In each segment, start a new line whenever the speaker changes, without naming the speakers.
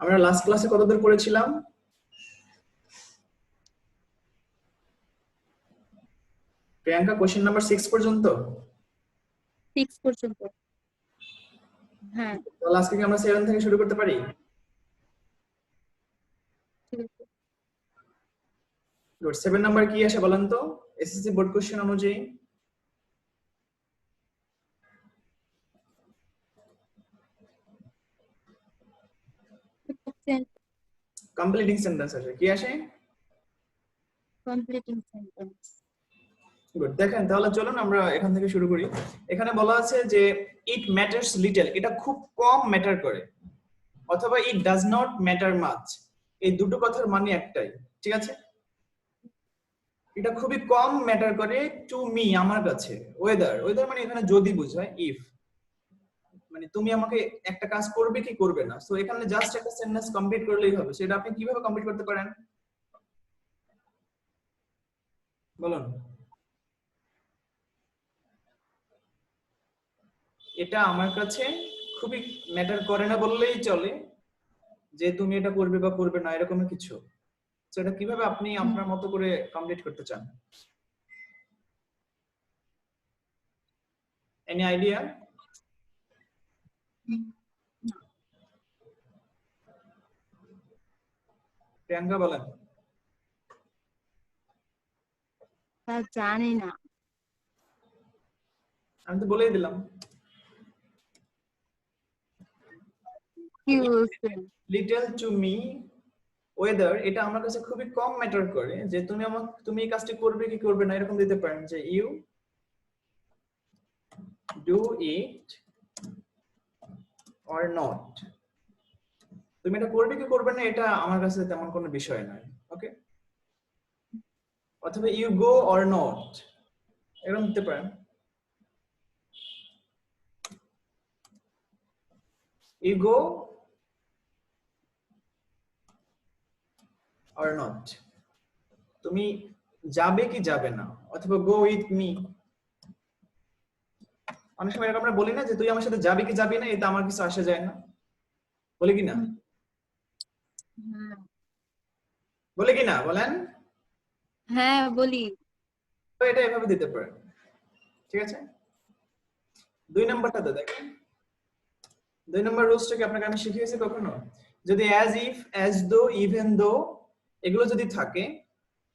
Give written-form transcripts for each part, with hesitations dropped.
আমরা লাস্ট ক্লাসে কতদূর পড়েছিলাম? প্রিয়াঙ্কা, কোশ্চেন নাম্বার 6 পর্যন্ত।
6 পর্যন্ত। হ্যাঁ,
তাহলে আজকে কি আমরা 7 থেকে শুরু করতে পারি? গুড। 7 নাম্বার কি আসে বলেন তো, এসএসসি বোর্ড কোশ্চেন অনুযায়ী? কমপ্লিটিং সেন্টেন্স আসে। কি আসে?
Completing sentence.
গুড। দেখেন, তাহলে চলুন আমরা এখান থেকে শুরু করি। এখানে বলা আছে যে ইট ম্যাটারস লিটল, এটা খুব কম ম্যাটার করে, অথবা it does not matter much. এই দুটো কথার মানে একটাই, ঠিক আছে? এটা খুবই কম ম্যাটার করে টু মি, আমার কাছে। ওয়েদার, ওয়েদার মানে এখানে যদি বোঝায়, ইফ মানে তুমি আমাকে একটা কাজ করবে কি করবে না। সো এখানে জাস্ট একটা সেন্টেন্স কমপ্লিট করলেই হবে। সেটা আপনি কিভাবে কমপ্লিট করতে পারেন বলুন? এটা আমার কাছে খুবই ম্যাটার করে না বললেই চলে, যে তুমি এটা করবে বা করবে না এরকম কিছু। তো এটা কিভাবে আপনি আপনার মতো করে কমপ্লিট করতে চান? Any idea? প্রিয়াঙ্কা বলেন।
তা জানি না।
আমি তো বলেই দিলাম।
কি বলছেন?
লিটল টু মি, ওয়েদার এটা আমার কাছে খুবই কম ম্যাটার করে যে তুমি এই কাজটি করবে কি করবে না, এরকম দিতে পারেন যে you do it or not. তুমি এটা করবে কি করবে না এটা আমার কাছে তেমন কোনো বিষয় নয়। ওকে, অথবা ইউ গো অর নট, এরকম দিতে পারেন। ইউ গো অর নট, তুমি যাবে কি যাবে না, অথবা গো উইথ মি। অনেক সময় এরকম আমরা বলি না যে তুই আমার সাথে যাবি কি যাবি না, এটা আমার কিছু আসে যায় না, বলি কি না? বলি কি না বলেন?
হ্যাঁ বলি।
তো এটা এভাবে দিতে পারেন, ঠিক আছে? 2 নাম্বারটাতে দেখেন, 2 নাম্বার রুলসটা কি আপনাকে আমি শিখিয়েছি কখনো? যদি as if, as though, even though এগুলো যদি থাকে,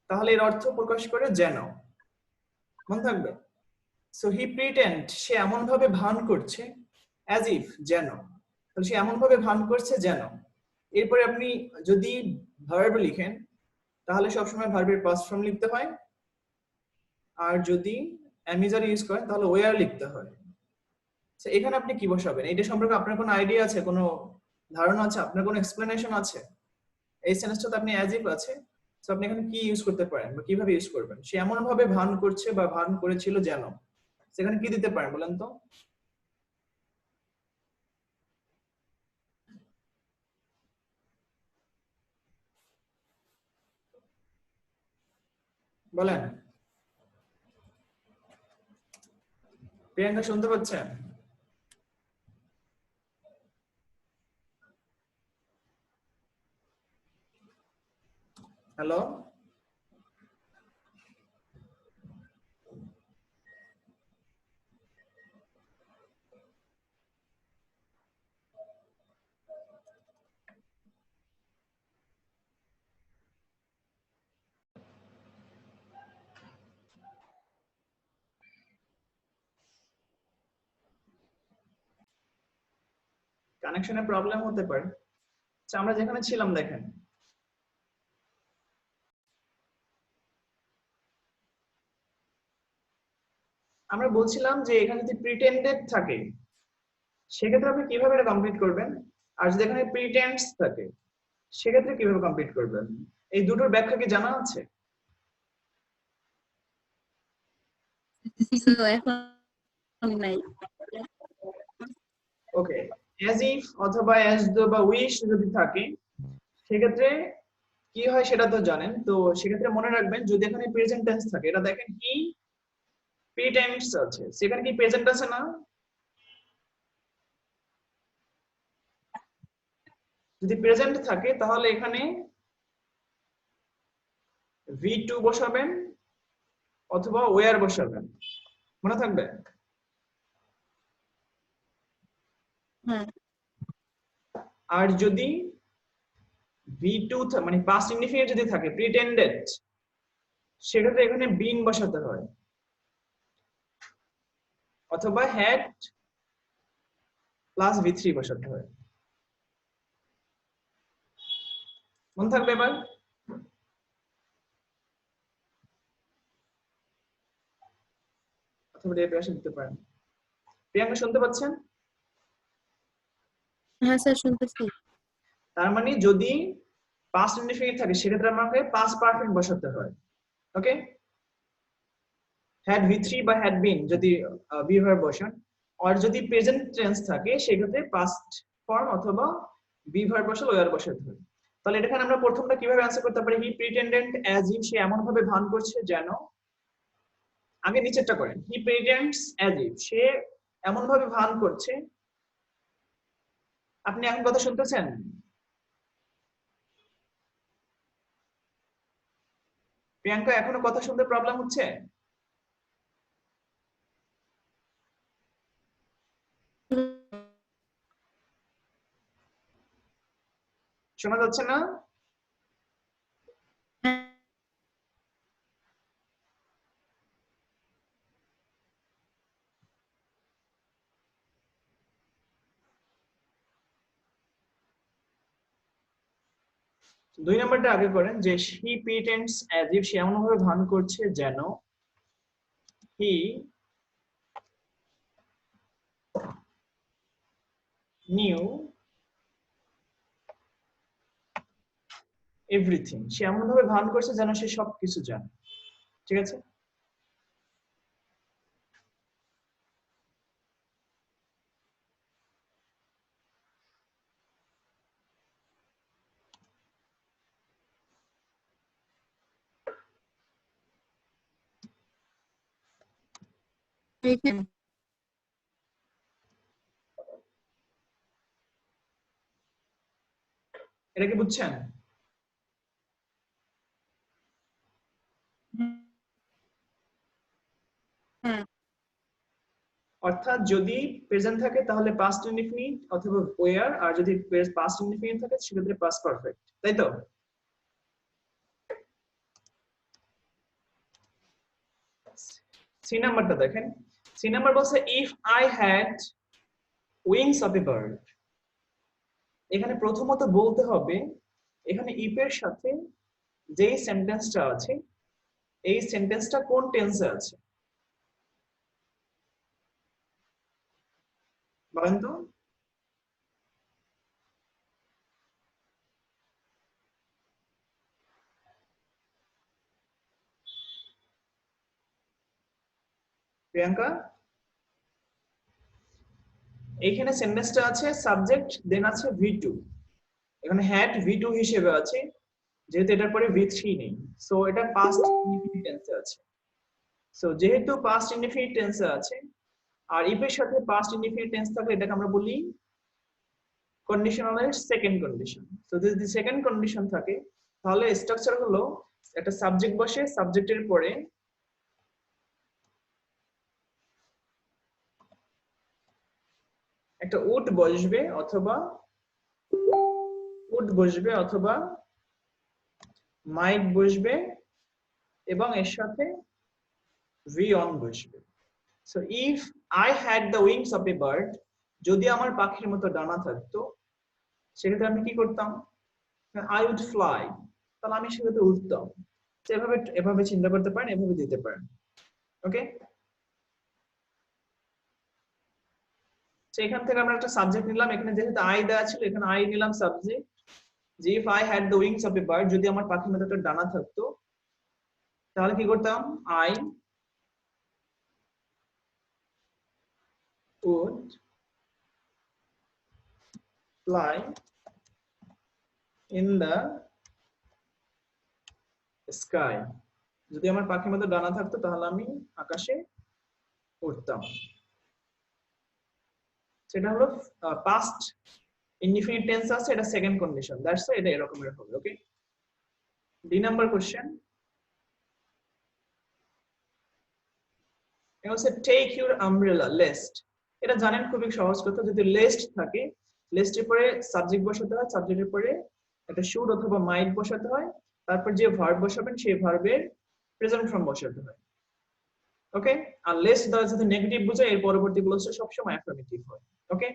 তাহলে এর অর্থ প্রকাশ করে যেন। মনে থাকবে? সো হি প্রিটেন্ড, সে এমন ভাবে ভান করছে, অ্যাজ ইফ যেন, তাহলে সে এমন ভাবে ভান করছে যেন। এরপরে আপনি যদি ভার্ব লিখেন তাহলে সবসময় ভার্বের পাস্ট ফর্ম লিখতে হয়, আর যদি অ্যামিজার ইউজ করেন তাহলে ওয়ার লিখতে হয়। তো এখানে আপনি কি বসাবেন, এটা সম্পর্কে আপনার কোনো আইডিয়া আছে, কোনো ধারণা আছে, আপনার কোনো এক্সপ্লেনেশন আছে? এই সেন্টেন্সটাতে আপনি অ্যাজ ইফ আছে, সো আপনি এখানে কি ইউজ করতে পারেন বা কিভাবে ইউজ করবেন? সে এমন ভাবে ভান করছে বা ভান করেছিল যেন, সেখানে কি দিতে পারেন বলেন তো? বলেন। প্রিয়াঙ্কা শুনতে পাচ্ছেন? হ্যালো? কানেকশনের প্রবলেম হতে পারে। আচ্ছা, আমরা যেখানে ছিলাম দেখেন, আমরা বলছিলাম যে এখানে যদি প্রিটেন্ডেড থাকে সেক্ষেত্রে আপনি কিভাবে এটা কমপ্লিট করবেন, আর যদি এখানে প্রিটেন্ডস থাকে সেক্ষেত্রে কিভাবে কমপ্লিট করবেন? এই দুটোর ব্যাখ্যা কি জানা আছে?
এখন নাই।
ওকে, অ্যাজ ইফ অথবা অ্যাজ দো বা উইশ যদি থাকে সেক্ষেত্রে কি হয় সেটা তো জানেন। তো সেক্ষেত্রে মনে রাখবেন যদি এখানে প্রেজেন্ট টেন্স থাকে, এটা দেখেন কি প্রিটেন্ডস আছে, সেখানে কি প্রেজেন্ট আছে না? যদি প্রেজেন্ট থাকে তাহলে এখানে V2 বসাবেন অথবা ওয়্যার বসাবেন, মনে থাকবে?
হ্যাঁ
আর যদি V2 মানে পাস্ট ইনডিফিনিট যদি থাকে প্রিটেন্ডেড, সেক্ষেত্রে এখানে বিন বসাতে হয় অথবা হ্যাড প্লাস V3 বসাতে হয়। মনে থাকবে এবার? অথবা এই পাশে দিতে পারেন। প্রিয়াঙ্কা শুনতে পাচ্ছেন?
হ্যাঁ স্যার শুনতেছি।
তার মানে যদি পাস্ট ইনডিফিনিট থাকে সেক্ষেত্রে আমাকে পাস্ট পারফেক্ট বসাতে হয়। ওকে, হ্যাড V3 বা হ্যাড বিন যদি বি ভার্ব বসান, আর যদি প্রেজেন্ট টেন্স থাকে সেক্ষেত্রে পাস্ট ফর্ম অথবা বি ভার্ব বসালে ওয়্যার বসাতে হয়। তাহলে এখানে আমরা প্রথমটা কিভাবে অ্যানসার করতে পারি? হি প্রিটেন্ডেন্ট অ্যাজ ইফ, সে এমন ভাবে ভান করছে যেন, আগে নিচেরটা করেন, হি প্রিটেন্ডস অ্যাজ ইফ, সে এমন ভাবে ভান করছে। আপনি এখন কথা শুনতেছেন? প্রিয়াঙ্কা এখনো কথা শুনতে প্রবলেম হচ্ছে? শোনা যাচ্ছে না? দুই নাম্বারটা আগে করেন, যে হি প্রিটেন্ডস অ্যাজ ইফ, সে এমন ভাবে ভান করছে যেন হি নিউ এভরিথিং, সে এমন ভাবে ভান করছে যেন সে সবকিছু জানে। ঠিক আছে?
এইখানে
এটা কি বুঝছেন?
হ্যাঁ
অর্থাৎ যদি প্রেজেন্ট থাকে তাহলে পাস্ট ইনডিফিনিট অথবা ওয়্যার, আর যদি পাস্ট ইনডিফিনিট থাকে সেক্ষেত্রে পাস্ট পারফেক্ট, তাই তো? সি নাম্বারটা দেখেন। সি নাম্বার বলছে if I had wings of a bird. এখানে প্রথমত বলতে হবে এখানে ইফ এর সাথে যেই সেন্টেন্সটা আছে এই সেন্টেন্সটা কোন টেন্সে আছে বলেন তো? প্রিয়াঙ্কা, এইখানে সেন্টেন্সটা আছে সাবজেক্ট দেন আছে V2, এখানে হ্যাড V2 হিসেবে আছে যেহেতু এটার পরে V3 নেই, সো এটা পাস্ট ইনডিফিনিট টেন্সে আছে। সো যেহেতু পাস্ট ইনডিফিনিট টেন্সে আছে আর ইফ এর সাথে পাস্ট ইনডিফিনিট টেন্স থাকলে এটাকে আমরা বলি কন্ডিশনালের সেকেন্ড কন্ডিশন। সো যদি সেকেন্ড কন্ডিশন থাকে তাহলে স্ট্রাকচার হলো একটা সাবজেক্ট বসে, সাবজেক্টের পরে একটা উড বসবে অথবা মাইট বসবে এবং এর সাথে ভি অন বসবে। So if I had the wings of a bird, যদি আমার পাখির মতো ডানা থাকতো সেক্ষেত্রে আমি কি করতাম? আই উড ফ্লাই, তাহলে আমি সেক্ষেত্রে উঠতাম। এভাবে এভাবে চিন্তা করতে পারেন, এভাবে দিতে পারেন। ওকে, সেখান থেকে আমরা একটা সাবজেক্ট নিলাম, এখানে যেহেতু আই দেওয়া ছিল এখানে আই নিলাম সাবজেক্ট। যে if I had the wings of a bird, যদি আমার পাখির মতো একটা ডানা থাকতো তাহলে কি করতাম? I would fly in the sky, যদি আমার পাখির মতো ডানা থাকতো তাহলে আমি আকাশে উঠতাম। সেটা হলো পাস্ট ইনডিফিনিট টেন্স আছে, এটা সেকেন্ড কন্ডিশন, দ্যাটস ওয়াই এটা এরকমের হবে। ওকে, ডি নাম্বার কোশ্চেন, এটা হচ্ছে টেক ইউর আমব্রেলা লেস্ট। এটা জানেন খুবই সহজ কথা, যদি লেস্ট থাকে লেস্টের পরে সাবজেক্ট বসাতে হয়, সাবজেক্টের পরে একটা শুড অথবা মাইট বসাতে হয়, তারপর যে ভার্ব বসাবেন সেই ভার্বের প্রেজেন্ট ফর্ম বসাতে হয়। ওকে, আর লেস্ট দ্বারা যদি নেগেটিভ বোঝায় এর পরবর্তী ক্লোজটা সবসময় অ্যাফার্মেটিভ হয়। Okay,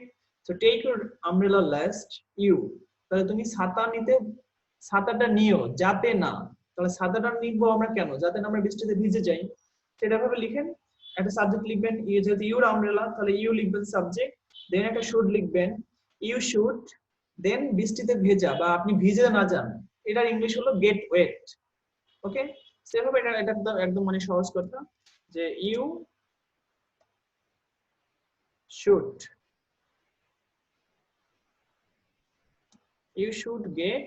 so take your umbrella lest you, তাহলে তুমি ছাতা নিতে, ছাতাটা নিও যাতে না, তাহলে ছাতাটা নিবো আমরা কেন, যাতে না আমরা বৃষ্টিতে ভিজে যাই, সেটা ভাবে লিখেন। একটা সাবজেক্ট লিখবেন, যেহেতু ইউর আমব্রেলা তাহলে ইউ লিখবেন সাবজেক্ট, দেন একটা শুড লিখবেন, ইউ শুড, দেন বৃষ্টিতে ভেজা বা আপনি ভিজে না যান, এটার ইংলিশ হলো গেট ওয়েট। ওকে, সেভাবে এটা এটা একদম একদম মানে সহজ কথা যে you should, you should get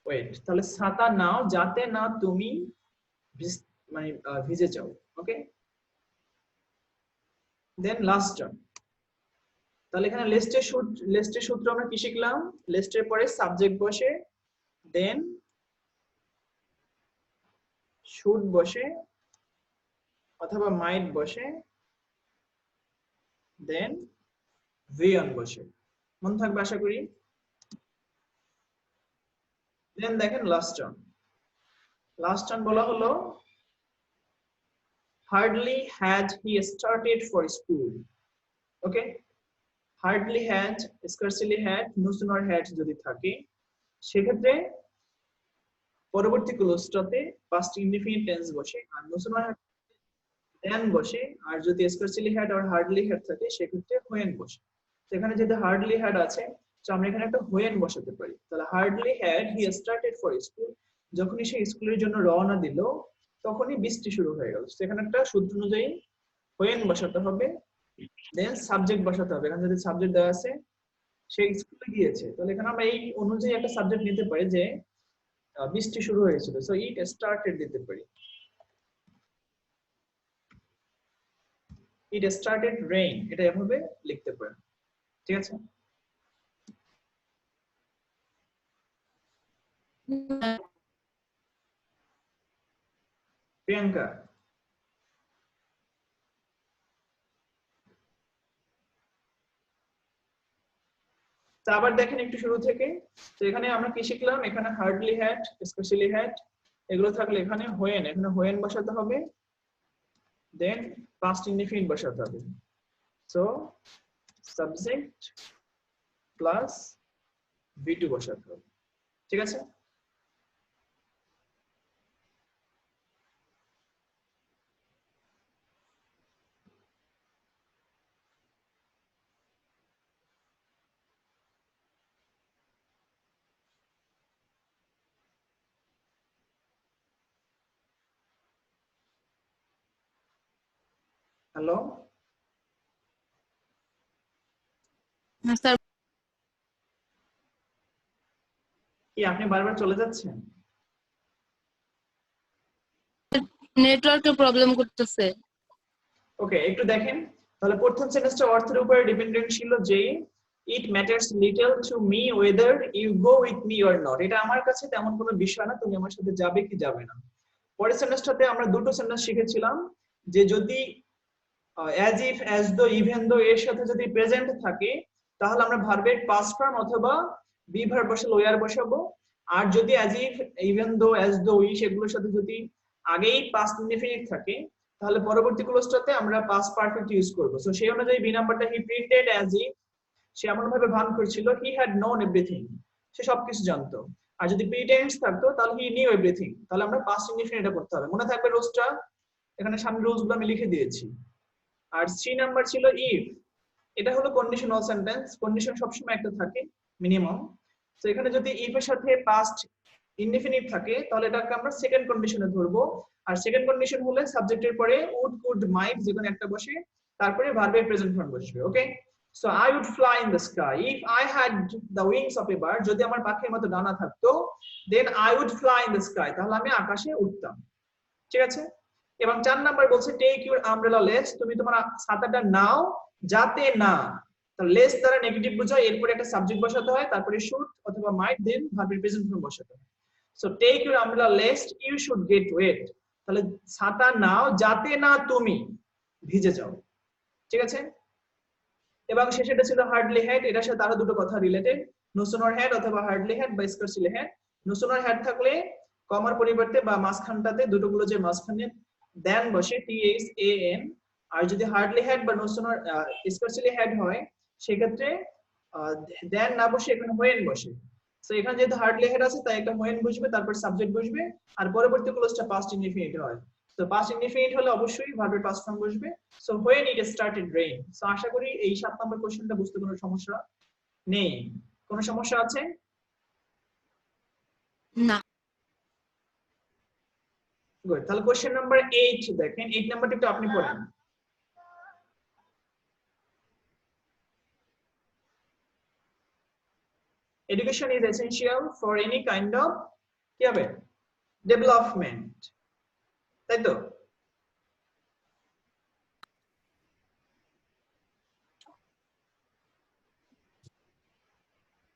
wet, তাহলে ছাতা নাও যাতে না তুমি মানে ভিজে যাও। ওকে, দেন লাস্ট টার্ম, তাহলে এখানে লিস্টের সূত্র আমরা কি শিখলাম, লিস্টের পরে সাবজেক্ট বসে, দেন শুড বসে অথবা মাইট বসে, দেন ভিএন বসে, মনে থাকবে আশা করি। দেন দেখেন লাস্ট টার্ম বলা হলো hardly had he started for school. Okay, hardly had, scarcely had, no sooner had যদি থাকে সেক্ষেত্রে পরবর্তী ক্লোজটাতে পাস্ট ইনডিফিনিট টেন্স বসে, আর no sooner had then বসে, আর যদি scarcely had R hardly had থাকে সেক্ষেত্রে when বসে। সেখানে যেহেতু hardly had আছে তো আমরা এখানে একটা when বসাতে পারি, তাহলে hardly had he started for school, যখনই সে স্কুলের জন্য রওনা দিল তখনই বৃষ্টি শুরু হয়ে গেল, সেখানে একটা সূত্র অনুযায়ী when বসাতে হবে, দেন সাবজেক্ট বসাতে হবে। এখানে যদি সাবজেক্ট দেওয়া আছে সে স্কুলে গিয়েছে, তাহলে এখানে আমরা এই অনুযায়ী একটা সাবজেক্ট নিতে পারি যে বৃষ্টি শুরু হয়েছিল, সো ইট স্টার্টেড দিতে পারি, ইট স্টার্টেড রেইন, এটা এভাবে লিখতে পারেন। ঠিক আছে, প্রিয়াঙ্কা তো আবার দেখেন একটু শুরু থেকে, তো এখানে আমরা কি শিখলাম, এখানে হার্ডলি হ্যাড, স্পেশালি হ্যাড এগুলো থাকলে এখানে হোয়েন বসাতে হবে, দেন পাস্ট ইনডিফিনিট বসাতে হবে, সো সাবজেক্ট প্লাস V2 বসাতে হবে। ঠিক আছে, হ্যালো
স্যার,
কি আপনি বারবার চলে যাচ্ছেন?
নেটওয়ার্কের প্রবলেম করতেছে।
ওকে, একটু দেখেন, তাহলে প্রথম সেন্টেন্সটা অর্থের উপরে ডিপেন্ডেন্ট ছিল যে it matters little to me whether you go with me or not, এটা আমার কাছে তেমন কোনো বিষয় না তুমি আমার সাথে যাবে কি যাবে না। পরের সেন্টেন্সটাতে আমরা দুটো সেন্টেন্স শিখেছিলাম যে যদি as if, as though, even though এর সাথে যদি প্রেজেন্ট থাকে তাহলে আমরা ভার্বের পাস্ট ফর্ম অথবা বি ভার্ব বসালে ওয়ার বসাবো, আর যদি as if, even though, as though, wish এগুলোর সাথে যদি আগেই পাস্ট ইনডিফিনিট থাকে তাহলে পরবর্তী ক্লোজটাতে আমরা পাস্ট পারফেক্ট ইউজ করব। সো সেই অনুযায়ী বি নাম্বারটা হি প্রিন্টেড অ্যাজ ইফ, সে এমন ভাবে ভান করছিল হি হ্যাড নোন এভরিথিং, সে সবকিছু জানতো। আর যদি প্রিটেন্স থাকতো তাহলে হি নিউ এভরিথিং, তাহলে আমরা পাস্ট ইনডিফিনিট এটা করতে হবে। মনে থাকবে রুলসটা, এখানে সামনে রুলসগুলো আমি লিখে দিয়েছি। আর সি নাম্বার ছিল ইফ, এটা হলো কন্ডিশনাল সেন্টেন্স, কন্ডিশন সবসময় একটা থাকে মিনিমাম, তো এখানে যদি ইফ এর সাথে পাস্ট ইনডিফিনিট থাকে তাহলে এটাকে আমরা সেকেন্ড কন্ডিশনে ধরবো, আর সেকেন্ড কন্ডিশন হলে সাবজেক্টের পরে উড, কুড, মাইট যে কোনো একটা বসে, তারপরে ভার্বের প্রেজেন্ট ফর্ম বসবে। Okay, so I would fly in the sky if I had the wings of a bird, যদি আমার পাখির মতো ডানা থাকতো, then I would fly in the sky, তাহলে আমি আকাশে উঠতাম। ঠিক আছে, এবং 4 নাম্বার বলছে টেক ইউর আমব্রেলা লেস, তুমি তোমার ছাতাটা নাও যাতে না, তাহলে লেস দ্বারা নেগেটিভ বোঝায়, এরপরে একটা সাবজেক্ট বসাতে হয়, তারপরে শুড অথবা মাইট, দেন ভার্বের প্রেজেন্ট ফর্ম বসাতে হয়। So take your umbrella lest you should get wet, তাহলে ছাতা নাও যাতে না তুমি ভিজে যাও। ঠিক আছে, এবং শেষেটা ছিল হার্ডলি হ্যাড, এটার সাথে আরো দুটো কথা রিলেটেড, নো সুনার হ্যাড অথবা হার্ডলি হ্যাড বা scarcely had. No sooner had থাকলে কমার পরিবর্তে বা মাঝখানটাতে দুটোগুলো যে মাঝখানে দেন বসে টি এইচ এ এন, আর যদি হার্ডলি হ্যাড বা নো সুনার স্কার্সলি হ্যাড হয় সেক্ষেত্রে দেন না বসে এখানে হোয়েন বসে। সো এখানে যেহেতু হার্ডলি হ্যাড আছে তাই একটা হোয়েন বসবে, তারপর সাবজেক্ট বসবে, আর পরবর্তী ক্লোজটা পাস্ট ইনডিফিনিট হয়। তো পাস্ট ইনডিফিনিট হলে অবশ্যই ভার্বের পাস্ট ফর্ম বসবে। So when it started rain। So আশা করি এই 7 নম্বর কোশ্চেনটা বুঝতে কোনো সমস্যা নেই। কোনো সমস্যা আছে?
না।
গুড, তাহলে কোশ্চেন নাম্বার 8 দেখেন, 8 নাম্বারটা একটু আপনি পড়েন। Education is essential for any kind of কি হবে ডেভেলপমেন্ট, তাই তো?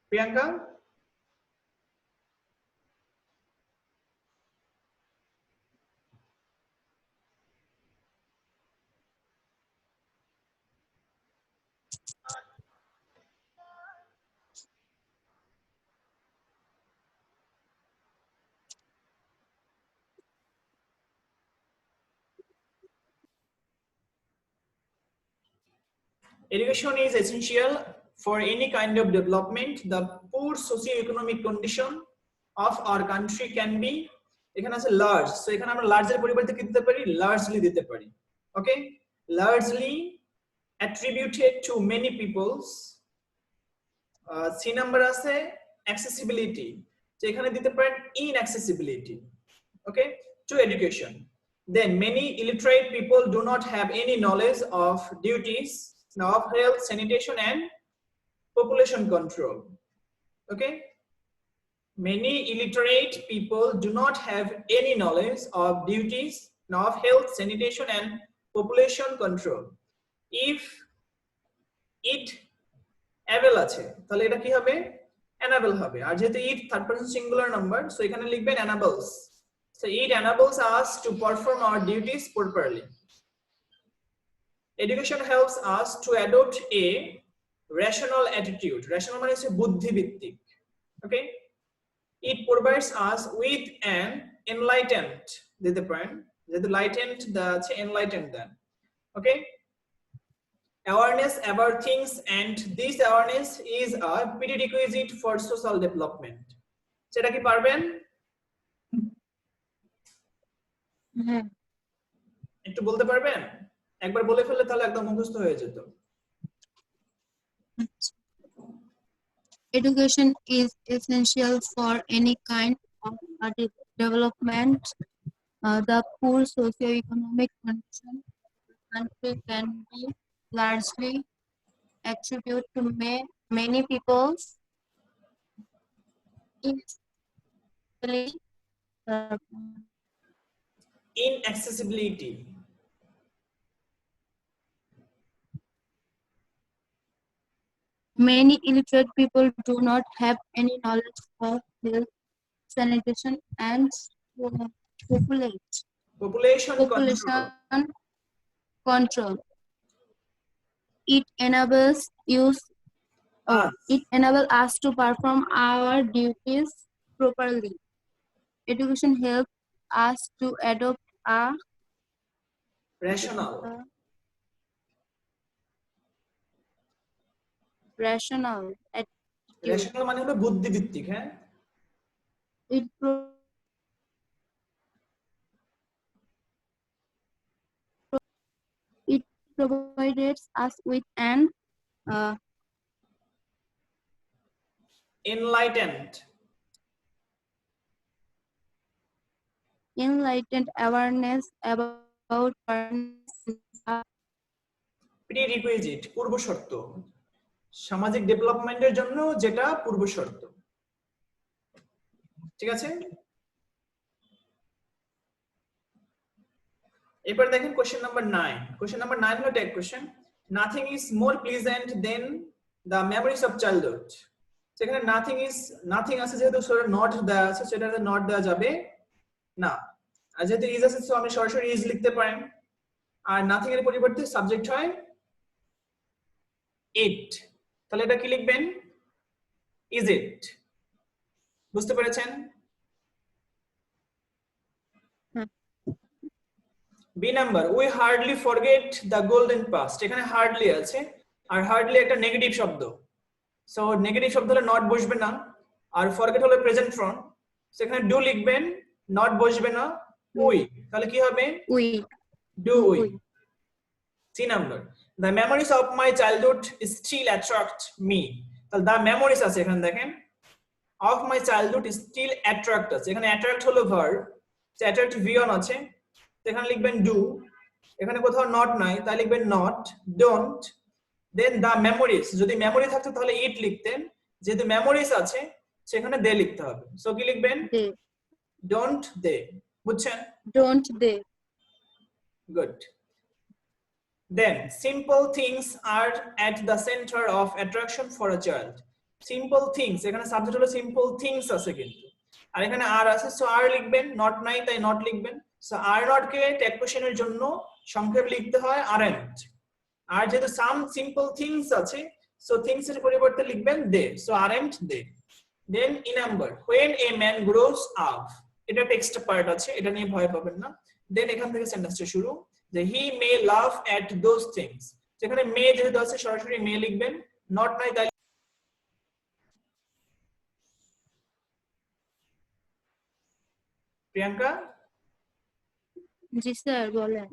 Priyanka, education is essential for any kind of development. The poor socio-economic condition of our country can be, এখানে আছে লার্জ, সো এখানে আমরা লার্জের পরিবর্তে কি দিতে পারি, লার্জলি দিতে পারি। Okay, largely attributed to many peoples। C number আছে accessibility, তো এখানে দিতে পারেন inaccessibility, okay, to education। Then many illiterate people do not have any knowledge of duties of health, sanitation and population control। Okay, many illiterate people do not have any knowledge of duties of health, sanitation and population control। If it able আছে তাহলে এটা কি হবে, enable হবে, আর যেহেতু it third person singular number so এখানে লিখবেন enables। So it enables us to perform our duties properly। Education helps us to adopt a rational attitude। rational মানে হচ্ছে বুদ্ধিভিত্তিক। Okay, it provides us with an enlightened, দিতে পারেন যেহেতু lightened দেওয়া আছে enlightened then. Okay, awareness about things, and this awareness is a prerequisite for social development। সেটা কি পারবেন?
হ্যাঁ।
একটু বলতে পারবেন? একবার বলে ফেললে তাহলে একদম মুখস্থ হয়ে যেত।
Education is essential for any kind of development. The poor socio-economic condition of the country can be largely attributed to many people's
Inaccessibility।
Many illiterate people do not have any knowledge of health, sanitation, and
population
population control. It enables us to perform our duties properly. Education helps us to adopt a
rational rational মানে হলো বুদ্ধিভিত্তিক। হ্যাঁ,
it provides us with an
enlightened
awareness about
prerequisite পূর্ব শর্ত, সামাজিক ডেভেলপমেন্টের জন্য যেটা পূর্ব শর্ত। ঠিক আছে, এবার দেখেন কোশ্চেন নাম্বার 9। কোশ্চেন নাম্বার 9 হলো tag question. nothing is more pleasant than the memories of childhood. সেখানে nothing আছে যেহেতু সেটা not দেওয়া আছে, সেটাতে not দেওয়া যাবে না। আর যেহেতু is আছে তো আপনি সরাসরি is লিখতে পারেন। আর nothing এর পরিবর্তে সাবজেক্ট হয় it, তাহলে এটা কি লিখবেন? is it। বুঝতে পেরেছেন? B number, we hardly forget the golden past. এখানে হার্ডলি আছে, আর হার্ডলি একটা নেগেটিভ শব্দ, সো নেগেটিভ শব্দ হলে নট বসবে না, আর ফরগেট হলো প্রেজেন্ট ফর্ম, সেখানে ডু লিখবেন, নট বসবে না, উই, তাহলে কি হবে?
We.
Do we. C number, the memories of my childhood still attract me. তাহলে দ্য মেমোরিজ আছে এখানে দেখেন, of my childhood still attract আছে, এখানে অ্যাট্রাক্ট হলো ভার্ব, অ্যাট্রাক্ট ভিয়ন আছে, এখানে লিখবেন ডু, এখানে কোথাও নট নাই তাই লিখবেন not, don't, then the memories, যদি মেমোরি থাকতো তাহলে ইট লিখতেন, যেহেতু মেমোরিজ আছে সেখানে দে লিখতে হবে, সো কি লিখবেন?
They.
Don't they. বুঝছেন?
Don't they?
Good. Then simple things are at the centre of attraction for a child. Simple things, এখানে সাবজেক্ট হলো সিম্পল থিংস আছে কিন্তু, আর এখানে আর আছে, সো আর লিখবেন, নট নাই তাই নট লিখবেন, সো আর নট কে ট্যাগ কোশ্চেনের জন্য সংক্ষেপ লিখতে হয় আরএন্ট, আর যেহেতু সাম সিম্পল থিংস আছে সো থিংস এর পরিবর্তে লিখবেন they, so aren't they. Then E number, when a man grows up, এটা টেক্সট পার্ট আছে, এটা নিয়ে ভয় পাবেন না। দেন এখান থেকে সেন্টেন্সটা শুরু, যে he may laugh at those things, যেখানে মে যেহেতু আছে সরাসরি মে লিখবেন, নট নাই তাই প্রিয়াঙ্কা
জি স্যার বলেন।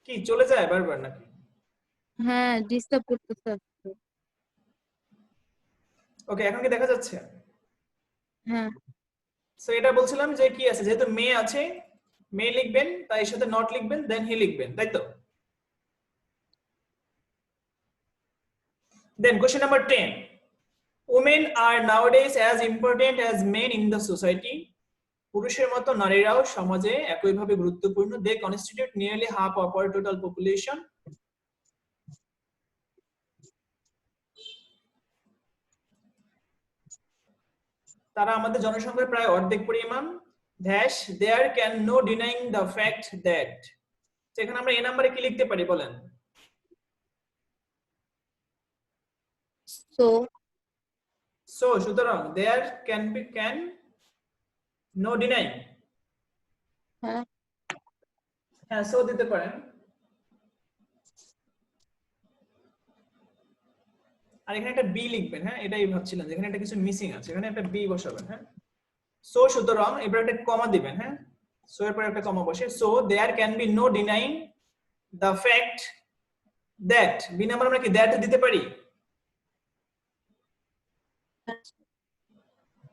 কি চলে যায় বারবার নাকি?
হ্যাঁ ডিস্টার্ব করতেছে।
ওকে, এখন কি দেখা যাচ্ছে?
হ্যাঁ
সো এটা বলছিলাম যে কি আছে, যেহেতু মে আছে মে লিখবেন, তাই এর সাথে নট লিখবেন, দেন হি লিখবেন, তাই তো? Then question number 10, women are nowadays as important as men in the society, পুরুষের মতো নারীরাও সমাজে একইভাবে গুরুত্বপূর্ণ, they constitute nearly half of our total population, তারা আমাদের জনসংখ্যার প্রায় অর্ধেক পরিমাণ, dash there can no denying the fact that, সেখানে আমরা এই নম্বরে কি লিখতে পারি বলেন?
so
সুতরাং there can no denying,
হ্যাঁ
হ্যাঁ সো দিতে পারেন। আর এখানে একটা বি লিখবেন, হ্যাঁ এটাই ভাবছিলাম, যেখানে একটা কিছু মিসিং আছে এখানে একটা বি বসাবেন, হ্যাঁ সো সুতরাং এবার একটা কমা দিবেন, হ্যাঁ সো এর পরে একটা কমা বসে, so there can be no denying the fact that, B number আমরা কি দ্যাট দিতে পারি?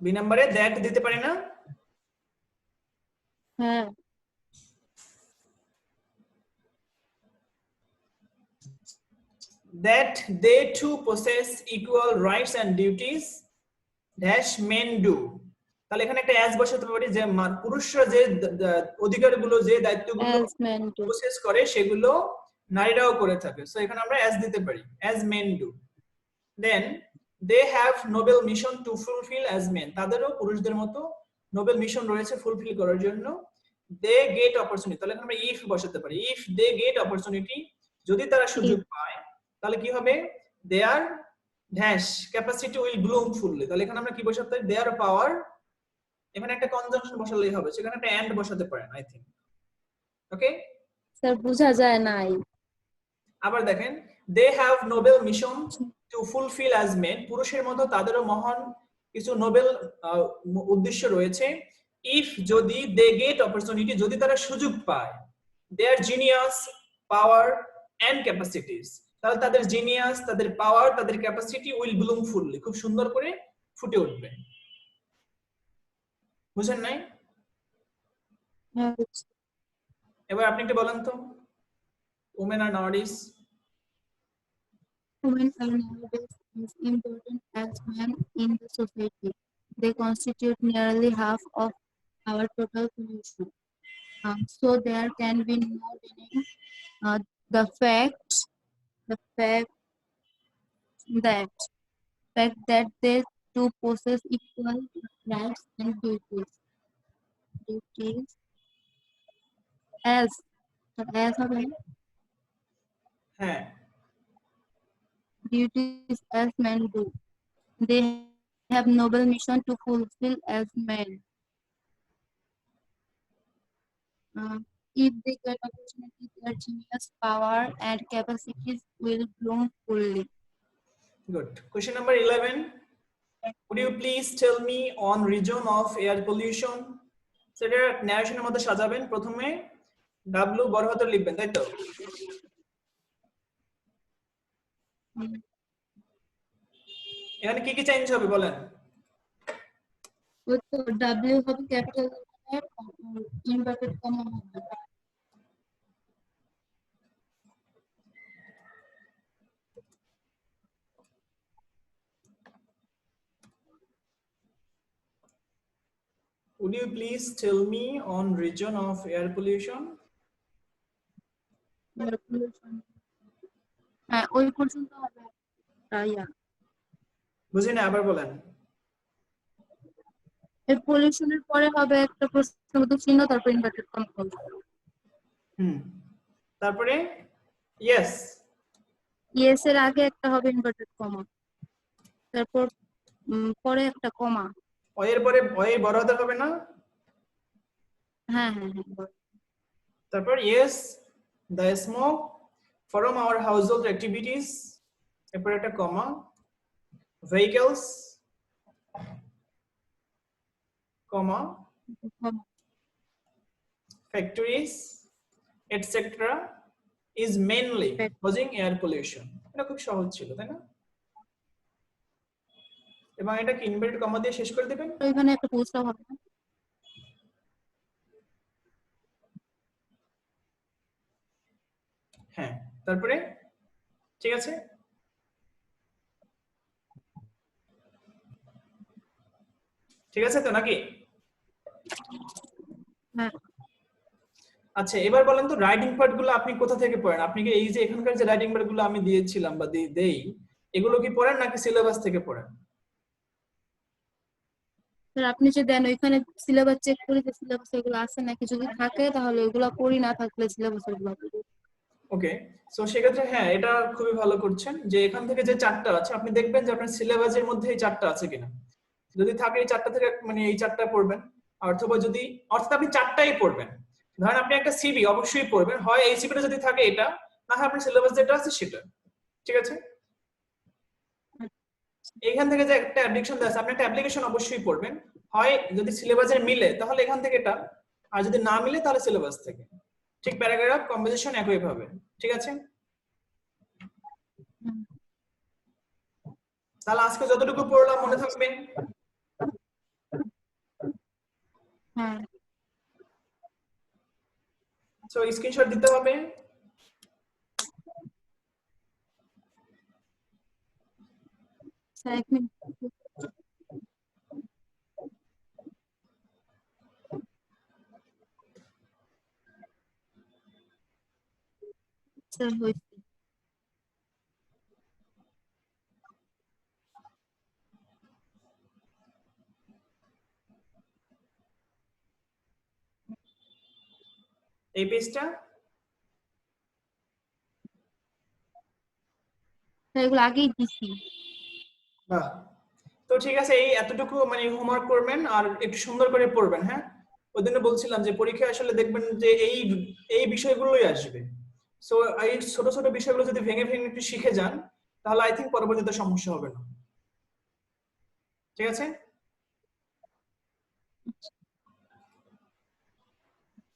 বি নম্বরে দ্যাট দিতে পারি না?
হ্যাঁ
that they too possess equal rights and duties dash men do, তাহলে এখানে একটা অ্যাজ বসাতে পারি, যে পুরুষরা যে অধিকারগুলো যে দায়িত্বগুলো
as men do.
প্রসেস করে সেগুলো নারীরাও করে থাকে, সো এখানে আমরা অ্যাজ দিতে পারি, as men do। Then they have noble mission to fulfill as men, তাদেরও পুরুষদের মতো নোবেল মিশন রয়েছে ফুলফিল করার জন্য, they get opportunity, তাহলে এখানে আমরা if বসাতে পারি, if they get opportunity, যদি তারা সুযোগ পায় তাহলে কি হবে? their dash capacity will bloom fully, তাহলে এখানে আমরা কি বসাতে পারি? their power, এখানে একটা কনজাংশন বসালেই হবে, সেখানে একটা এন্ড বসাতে পারেন আই থিংক। ওকে
স্যার বোঝা যায় নাই।
আবার দেখেন, they have noble mission to fulfill as men, পুরুষের মতো তাদেরও মহান কিছু নোবেল উদ্দেশ্য রয়েছে, if যদি they get opportunity, যদি তারা সুযোগ পায়, their genius power and capacities, তাহলে তাদের জিনিয়াস, তাদের পাওয়ার, তাদের ক্যাপাসিটি উইল ব্লুম ফুললি, খুব সুন্দর করে ফুটে উঠবে। বুঝেন নাই? এবার আপনি একটু বলেন তো, women are nowadays
Women are nowadays as important as men in the society. They constitute nearly half of our total population. So there can be no denying the fact the fact that they two possess equal rights and duties as হবে
হ্যাঁ
duties as men do. They have noble mission to fulfill as men. If they get opportunity, their genius, power, and capacities will bloom fully.
good. Question number 11. Would you please tell me on region of air pollution? সেটা ন্যারেশনের মধ্যে সাজাবেন। প্রথমে W বড় হাতের লিখবেন, তাই তো? এখানে কি কি চেঞ্জ হবে বলেন?
ওই তো W হবে ক্যাপিটাল লেটার, ইনভার্টেড কমা হবে।
Would you please tell me on region of air pollution?
হ্যাঁ ওই পর্যন্ত হবে ইয়া
বুঝি না, আবার বলেন।
এই পলিউশনের পরে হবে একটা প্রশ্নবোধক চিহ্ন, তারপর ইনভার্টেড কমা হবে।
তারপরে ইয়েস,
ইয়েস এর আগে একটা হবে ইনভার্টেড কমা, তারপর পরে একটা কমা।
এর পরে ওই বড় হাতের হবে না?
হ্যাঁ হ্যাঁ হ্যাঁ।
তারপর yes the smoke from our household activities, এরপর একটা comma, vehicles comma, factories etc. is mainly causing air pollution. এটা খুব সহজ ছিল, তাই না? এবং এটা কি ইনভার্টেড কমা দিয়ে শেষ করে দিবেন।
ওইখানে একটা পোস্ট হবে না?
হ্যাঁ, তারপরে ঠিক আছে। ঠিক আছে তো নাকি?
হ্যাঁ।
আচ্ছা এবার বলেন তো রাইটিং পার্ট গুলো আপনি কোথা থেকে পড়েন? আপনি কি এই যে এখানকার যে রাইটিং পার্ট গুলো আমি দিয়েছিলাম বা দেই এগুলো কি পড়েন নাকি সিলেবাস থেকে পড়েন?
স্যার আপনি যে দেন ওইখানে সিলেবাস চেক করি যে সিলেবাস এগুলো আছে নাকি, যদি থাকে তাহলে ওইগুলো পড়ি, না থাকলে সিলেবাস এগুলো পড়ি।
ওকে, সো সেক্ষেত্রে হ্যাঁ এটা খুবই ভালো করছেন যে এখান থেকে যে চারটা আছে আপনি দেখবেন যে আপনার সিলেবাসের মধ্যে এই চারটা আছে কিনা। যদি থাকে এই চারটা থেকে মানে এই চারটা পড়বেন, অথবা যদি অর্থাৎ আপনি চারটাই পড়বেন। ধরেন আপনি একটা সিবি অবশ্যই পড়বেন, হয় এই সিবিটা যদি থাকে এটা, না হয় আপনার সিলেবাস যেটা আছে সেটা। ঠিক আছে, এইখান থেকে যে একটা অ্যাপ্লিকেশন আছে আপনি একটা অ্যাপ্লিকেশন অবশ্যই পড়বেন, হয় যদি সিলেবাসের মিলে তাহলে এখান থেকে এটা, আর যদি না মিলে তাহলে সিলেবাস থেকে। ঠিক প্যারাগ্রাফ কম্পোজিশন একই ভাবে। ঠিক আছে, তাহলে আজকে যতটুকু পড়লাম মনে থাকবে?
হ্যাঁ।
সো স্ক্রিনশট দিতে হবে।
স্যার এক মিনিট। স্যার হয়েছে।
এই পেজটা
এগুলো আগেই দিছি।
বাহ, তো ঠিক আছে এই এতটুকু মানে হোমওয়ার্ক করবেন আর একটু সুন্দর করে পড়বেন। হ্যাঁ, ওইদিনে বলছিলাম যে পরীক্ষায় আসলে দেখবেন যে এই এই বিষয়গুলোই আসবে। সো এই ছোট ছোট বিষয়গুলো যদি ভেঙে ভেঙে একটু শিখে যান তাহলে আই থিঙ্ক পরবর্তীতে সমস্যা হবে না। ঠিক আছে,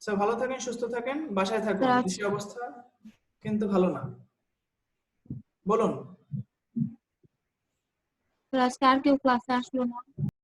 সো ভালো থাকেন, সুস্থ থাকেন, বাসায় থাকুন। দেশের অবস্থা কিন্তু ভালো না। বলুন।
আজকে আর কেউ ক্লাসে আসলো না?